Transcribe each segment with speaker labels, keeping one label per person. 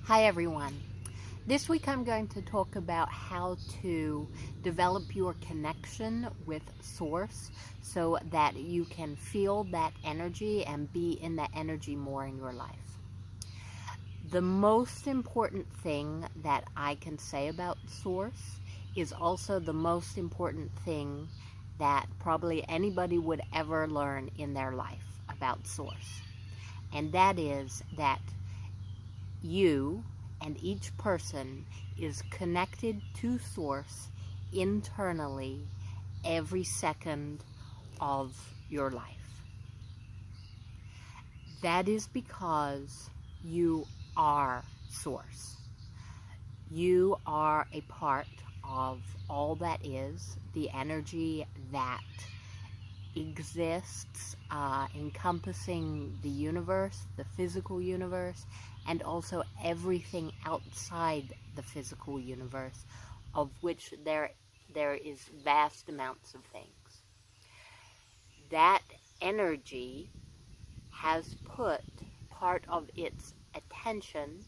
Speaker 1: Hi everyone. This week I'm going to talk about how to develop your connection with Source so that you can feel that energy and be in that energy more in your life. The most important thing that I can say about Source is also the most important thing that probably anybody would ever learn in their life about Source. And that is that you and each person is connected to Source internally every second of your life. That is because you are Source. You are a part of all that is, the energy that exists, encompassing the universe, the physical universe, and also everything outside the physical universe, of which there is vast amounts of things. That energy has put part of its attention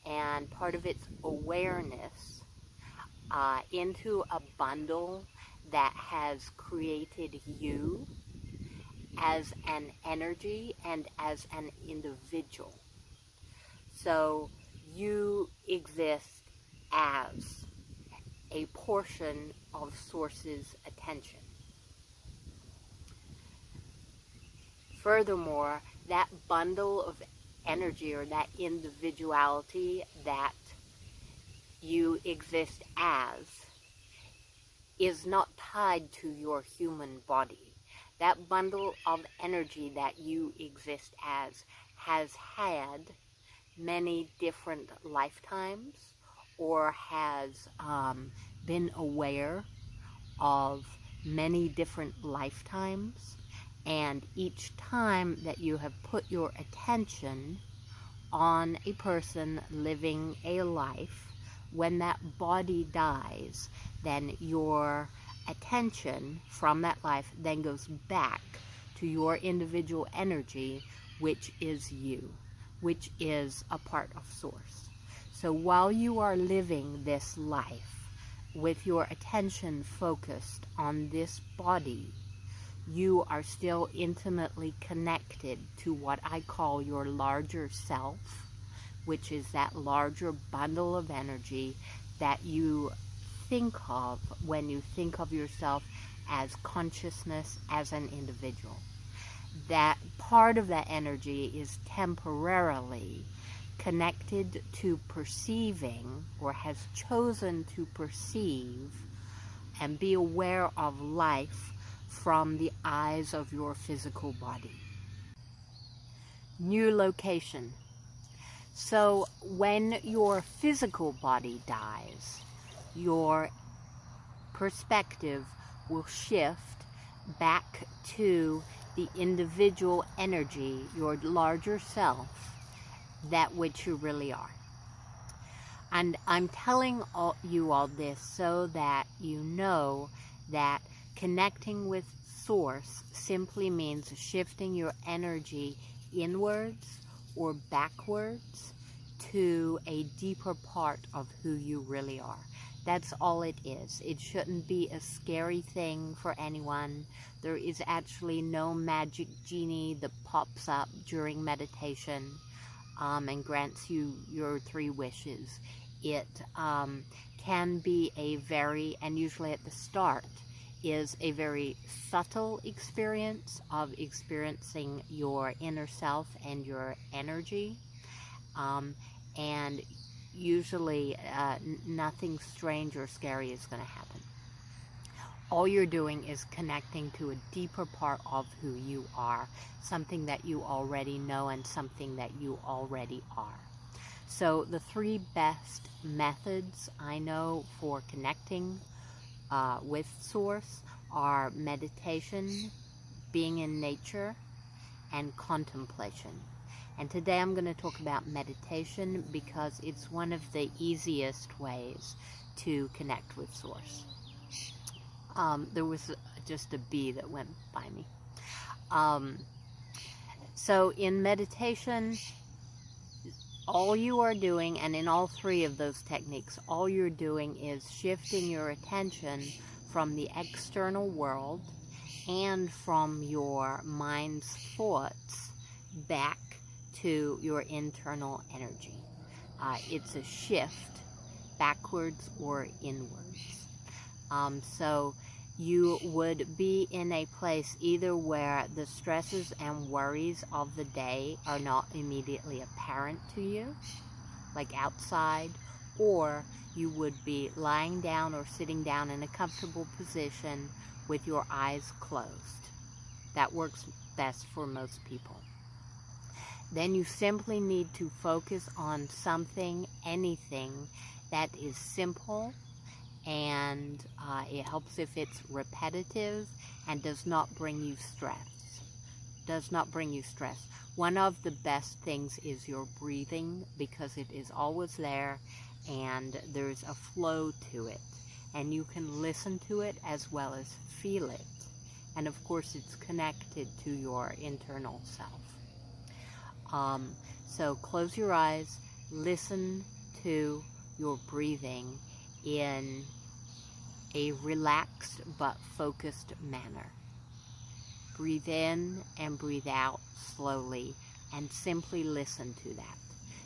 Speaker 1: and part of its awareness into a bundle that has created you as an energy and as an individual. So you exist as a portion of Source's attention. Furthermore, that bundle of energy or that individuality that you exist as is not tied to your human body. That bundle of energy that you exist as has had many different lifetimes or has been aware of many different lifetimes, and each time that you have put your attention on a person living a life, when that body dies, then your attention from that life then goes back to your individual energy, which is you, which is a part of Source. So while you are living this life with your attention focused on this body, you are still intimately connected to what I call your larger self, which is that larger bundle of energy that you think of when you think of yourself as consciousness, as an individual. That part of that energy is temporarily connected to perceiving, or has chosen to perceive and be aware of life from the eyes of your physical body. New location. So when your physical body dies, your perspective will shift back to the individual energy, your larger self, that which you really are. And I'm telling you all this so that you know that connecting with Source simply means shifting your energy inwards or backwards to a deeper part of who you really are. That's all it is. It shouldn't be a scary thing for anyone. There is actually no magic genie that pops up during meditation and grants you your 3 wishes. It can be a very, and usually at the start, is a very subtle experience of experiencing your inner self and your energy. And usually nothing strange or scary is going to happen. All you're doing is connecting to a deeper part of who you are, something that you already know and something that you already are. So the 3 best methods I know for connecting with Source are meditation, being in nature, and contemplation. And today I'm going to talk about meditation because it's one of the easiest ways to connect with Source. There was just a bee that went by me. So in meditation, all you are doing, and in all three of those techniques, all you're doing is shifting your attention from the external world and from your mind's thoughts back to your internal energy. It's a shift backwards or inwards. So you would be in a place either where the stresses and worries of the day are not immediately apparent to you, like outside, or you would be lying down or sitting down in a comfortable position with your eyes closed. That works best for most people. Then you simply need to focus on something, anything that is simple, and it helps if it's repetitive and does not bring you stress. One of the best things is your breathing, because it is always there and there's a flow to it, and you can listen to it as well as feel it, and of course it's connected to your internal self. So close your eyes, listen to your breathing in a relaxed but focused manner. Breathe in and breathe out slowly, and simply listen to that.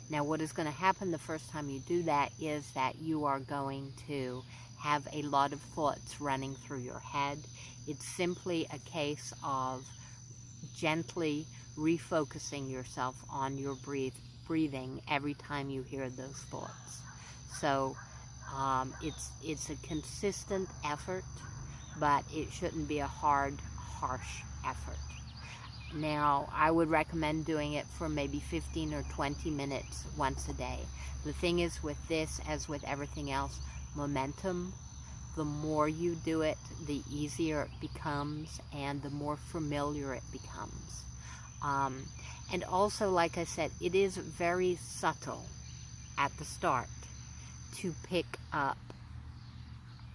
Speaker 1: Now, what is going to happen the first time you do that is that you are going to have a lot of thoughts running through your head. It's simply a case of gently refocusing yourself on your breathing every time you hear those thoughts. So it's a consistent effort, but it shouldn't be a hard, harsh effort. Now, I would recommend doing it for maybe 15 or 20 minutes once a day. The thing is with this, as with everything else, momentum. The more you do it, the easier it becomes and the more familiar it becomes. And also, like I said, it is very subtle at the start to pick up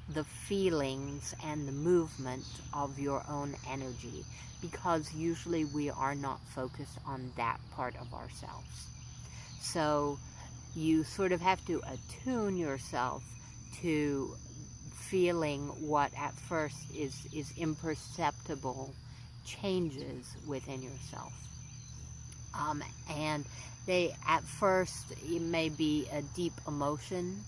Speaker 1: the feelings and the movement of your own energy, because usually we are not focused on that part of ourselves. So you sort of have to attune yourself to feeling what at first is imperceptible changes within yourself. And they, at first, it may be a deep emotion,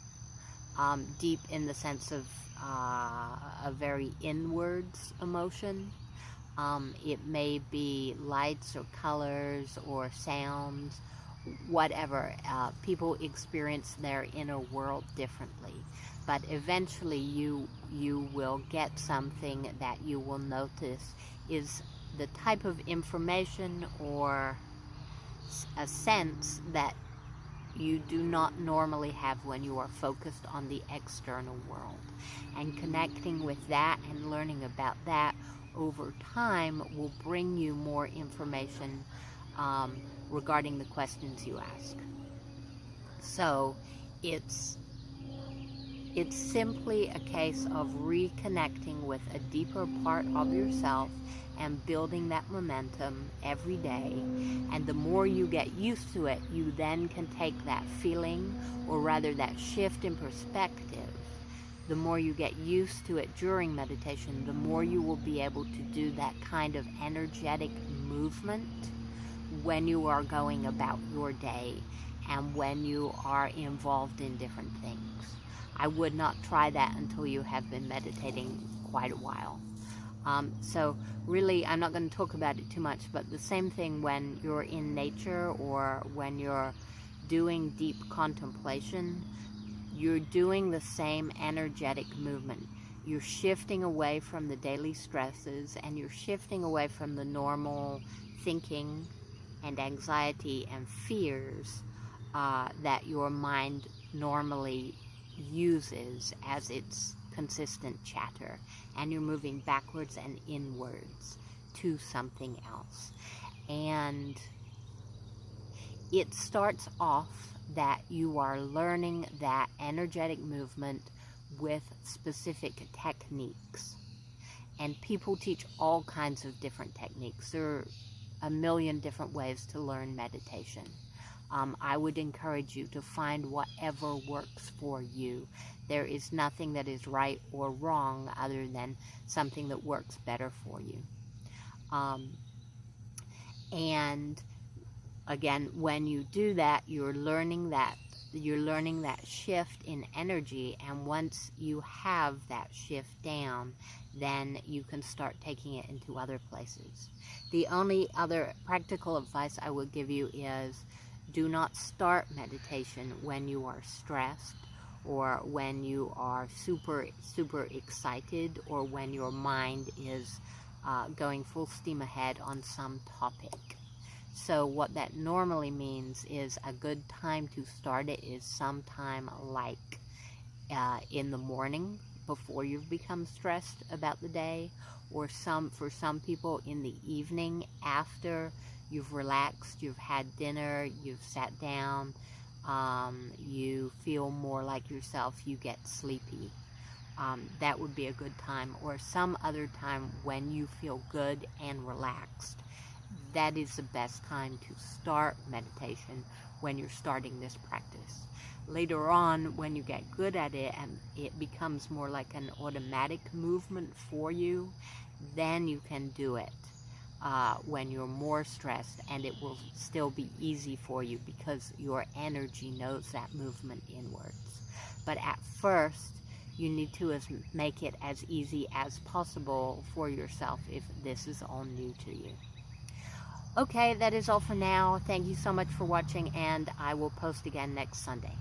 Speaker 1: deep in the sense of a very inwards emotion. It may be lights or colors or sounds, whatever. People experience their inner world differently. But eventually you will get something that you will notice is the type of information or a sense that you do not normally have when you are focused on the external world. And connecting with that and learning about that over time will bring you more information regarding the questions you ask. So it's simply a case of reconnecting with a deeper part of yourself and building that momentum every day. And the more you get used to it, you then can take that feeling, or rather that shift in perspective. The more you get used to it during meditation, the more you will be able to do that kind of energetic movement when you are going about your day and when you are involved in different things. I would not try that until you have been meditating quite a while. So really, I'm not going to talk about it too much, but the same thing when you're in nature or when you're doing deep contemplation, you're doing the same energetic movement. You're shifting away from the daily stresses, and you're shifting away from the normal thinking and anxiety and fears that your mind normally uses as its consistent chatter, and you're moving backwards and inwards to something else. And it starts off that you are learning that energetic movement with specific techniques, and people teach all kinds of different techniques. There are a million different ways to learn meditation. I would encourage you to find whatever works for you. There is nothing that is right or wrong other than something that works better for you. And again, when you do that, you're learning that shift in energy, and once you have that shift down, then you can start taking it into other places. The only other practical advice I would give you is do not start meditation when you are stressed, or when you are super excited, or when your mind is going full steam ahead on some topic. So what that normally means is a good time to start it is sometime like in the morning before you've become stressed about the day, or for some people in the evening after you've relaxed, you've had dinner, you've sat down, you feel more like yourself, you get sleepy. That would be a good time, or some other time when you feel good and relaxed. That is the best time to start meditation when you're starting this practice. Later on, when you get good at it and it becomes more like an automatic movement for you, then you can do it when you're more stressed, and it will still be easy for you because your energy knows that movement inwards. But at first, you need to make it as easy as possible for yourself if this is all new to you. Okay, that is all for now. Thank you so much for watching, and I will post again next Sunday.